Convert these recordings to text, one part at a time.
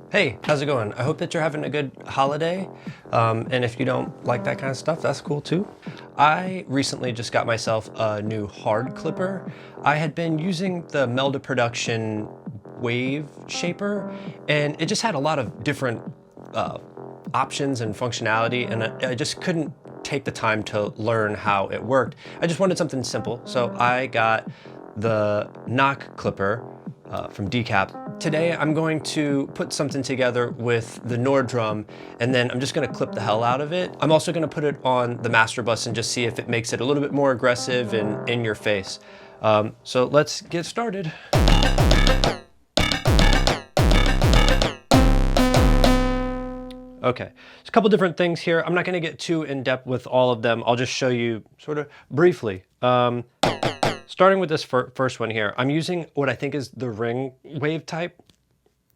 Hey, how's it going? I hope that you're having a good holiday. And if you don't like that kind of stuff, that's cool too. I recently just got myself a new hard clipper. I had been using the Melda Production wave shaper, and it just had a lot of different options and functionality, and I just couldn't take the time to learn how it worked. I just wanted something simple, so I got the knock clipper from DECAP. Today I'm going to put something together with the Nord drum, and then I'm just going to clip the hell out of it. I'm also going to put it on the master bus and just see if it makes it a little bit more aggressive and in your face. So let's get started. Okay, there's a couple different things here. I'm not going to get too in depth with all of them. I'll just show you sort of briefly. Starting with this first one here, I'm using what I think is the ring wave type.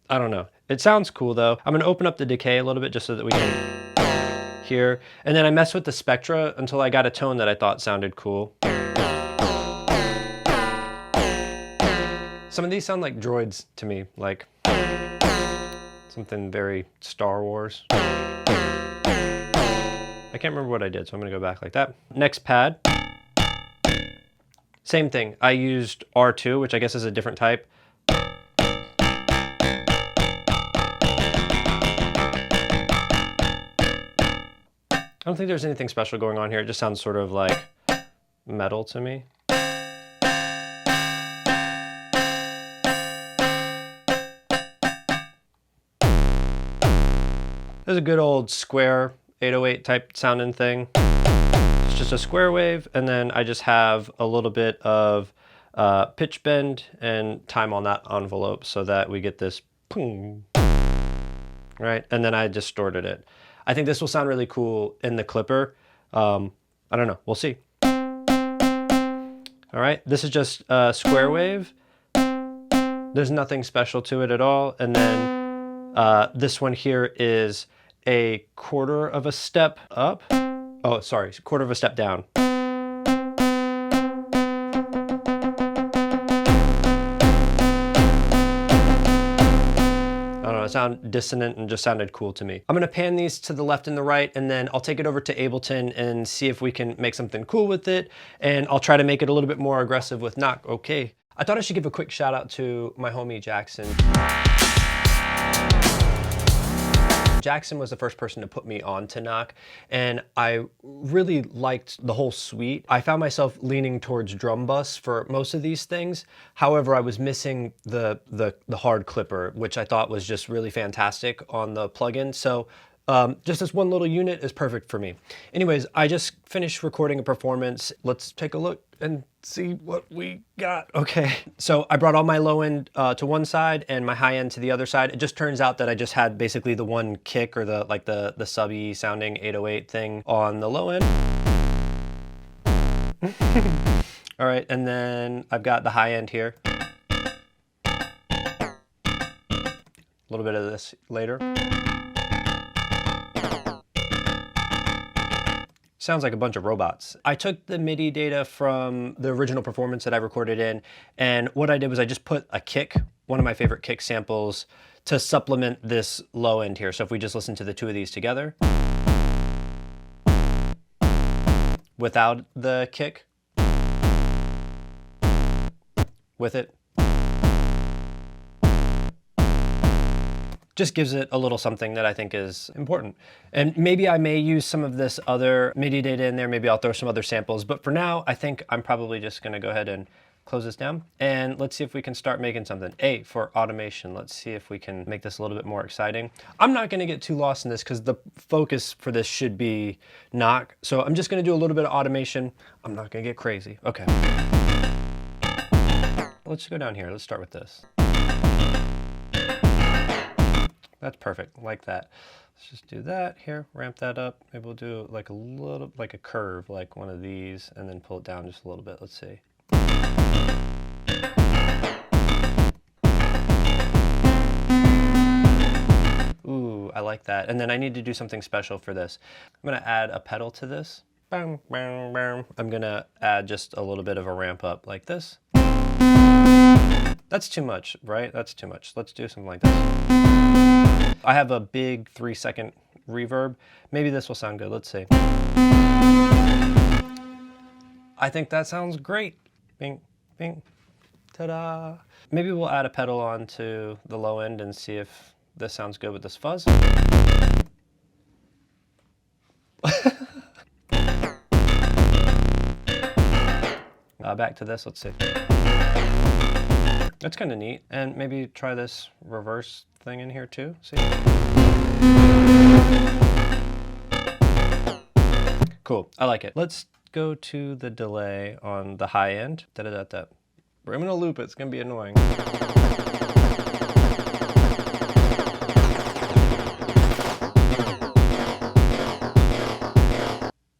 I don't know. It sounds cool though. I'm gonna open up the decay a little bit just so that we can hear. And then I messed with the spectra until I got a tone that I thought sounded cool. Some of these sound like droids to me, like something very Star Wars. I can't remember what I did, so I'm gonna go back like that. Next pad. Same thing, I used R2, which I guess is a different type. I don't think there's anything special going on here. It just sounds sort of like metal to me. There's a good old square 808 type sounding thing. Just a square wave, and then I just have a little bit of pitch bend and time on that envelope so that we get this boom, right? And then I distorted it. I think this will sound really cool in the clipper. I don't know, we'll see. All right, this is just a square wave. There's nothing special to it at all. And then this one here is a quarter of a step up. Oh, sorry, quarter of a step down. I don't know, it sounded dissonant and just sounded cool to me. I'm gonna pan these to the left and the right, and then I'll take it over to Ableton and see if we can make something cool with it, and I'll try to make it a little bit more aggressive with knock, okay. I thought I should give a quick shout out to my homie Jackson. Jackson was the first person to put me on to knock, and I really liked the whole suite. I found myself leaning towards drum bus for most of these things. However, I was missing the hard clipper, which I thought was just really fantastic on the plugin. So just this one little unit is perfect for me. Anyways, I just finished recording a performance. Let's take a look and see what we got. Okay, so I brought all my low end to one side and my high end to the other side. It just turns out that I just had basically the one kick, or the subby sounding 808 thing on the low end. All right, and then I've got the high end here. A little bit of this later. Sounds like a bunch of robots. I took the MIDI data from the original performance that I recorded in, and what I did was I just put a kick, one of my favorite kick samples, to supplement this low end here. So if we just listen to the two of these together, without the kick, with it, just gives it a little something that I think is important. And maybe I may use some of this other MIDI data in there, maybe I'll throw some other samples, but for now, I think I'm probably just gonna go ahead and close this down, and let's see if we can start making something. A, for automation, let's see if we can make this a little bit more exciting. I'm not gonna get too lost in this because the focus for this should be knock, so I'm just gonna do a little bit of automation. I'm not gonna get crazy. Okay. Let's go down here, let's start with this. That's perfect, like that. Let's just do that here, ramp that up. Maybe we'll do like a little, like a curve, like one of these, and then pull it down just a little bit. Let's see. Ooh, I like that. And then I need to do something special for this. I'm gonna add a pedal to this. I'm gonna add just a little bit of a ramp up like this. That's too much, right? That's too much. Let's do something like this. I have a big 3-second reverb. Maybe this will sound good. Let's see. I think that sounds great. Bing, bing, ta-da. Maybe we'll add a pedal onto the low end and see if this sounds good with this fuzz. Back to this, let's see. That's kind of neat. And maybe try this reverse thing in here too, see? Cool, I like it. Let's go to the delay on the high end. Da-da-da-da. I'm gonna loop it, it's gonna be annoying.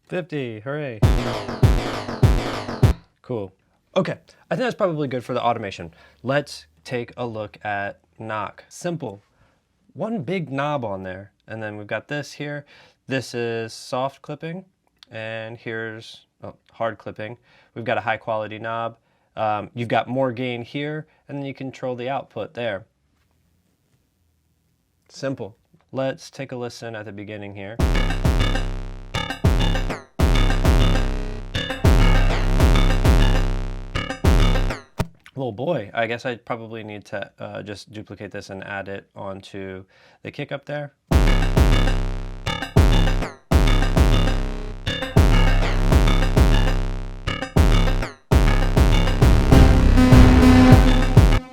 $50, hooray. Cool. Okay, I think that's probably good for the automation. Let's take a look at knock. Simple. One big knob on there. And then we've got this here. This is soft clipping. And here's hard clipping. We've got a high quality knob. You've got more gain here, and then you control the output there. Simple. Let's take a listen at the beginning here. Oh boy, I guess I probably need to just duplicate this and add it onto the kick up there.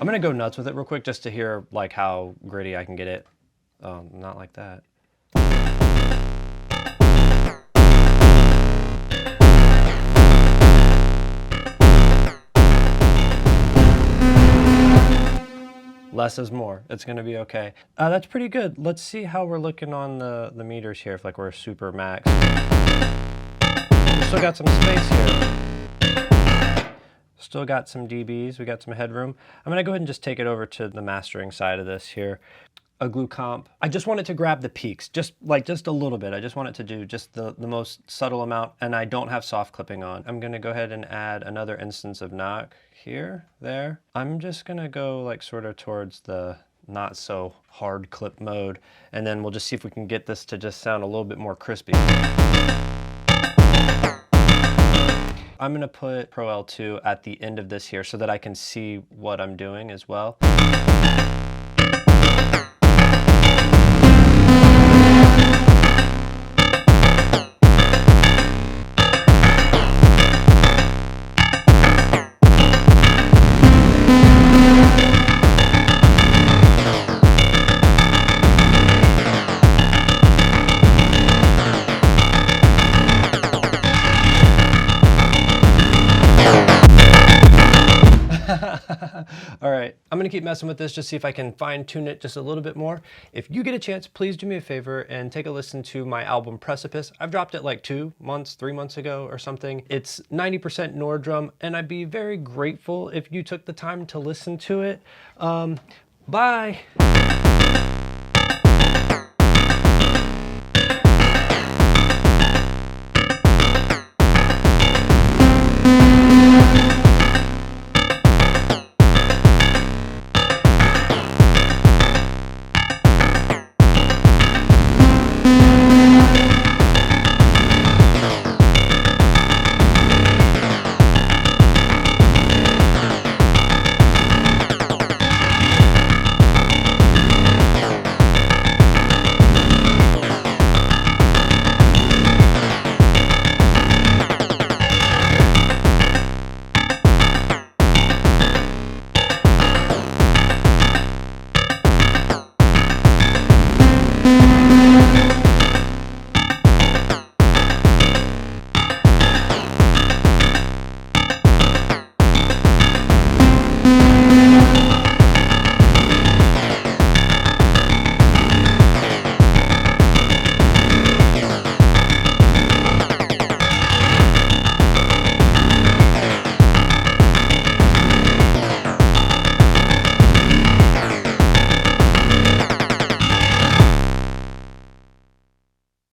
I'm gonna go nuts with it real quick just to hear like how gritty I can get it. Not like that. Less is more. It's gonna be okay. That's pretty good. Let's see how we're looking on the meters here, if like we're super max. We still got some space here. Still got some dBs, we got some headroom. I'm gonna go ahead and just take it over to the mastering side of this here. A glue comp. I just want it to grab the peaks, just a little bit. I just want it to do just the most subtle amount, and I don't have soft clipping on. I'm gonna go ahead and add another instance of knock here, there. I'm just gonna go like sort of towards the not so hard clip mode, and then we'll just see if we can get this to just sound a little bit more crispy. I'm gonna put Pro L2 at the end of this here so that I can see what I'm doing as well. All right, I'm gonna keep messing with this, just see if I can fine tune it just a little bit more. If you get a chance, please do me a favor and take a listen to my album Precipice. I've dropped it like 3 months ago or something. It's 90% Nord drum, and I'd be very grateful if you took the time to listen to it. Bye.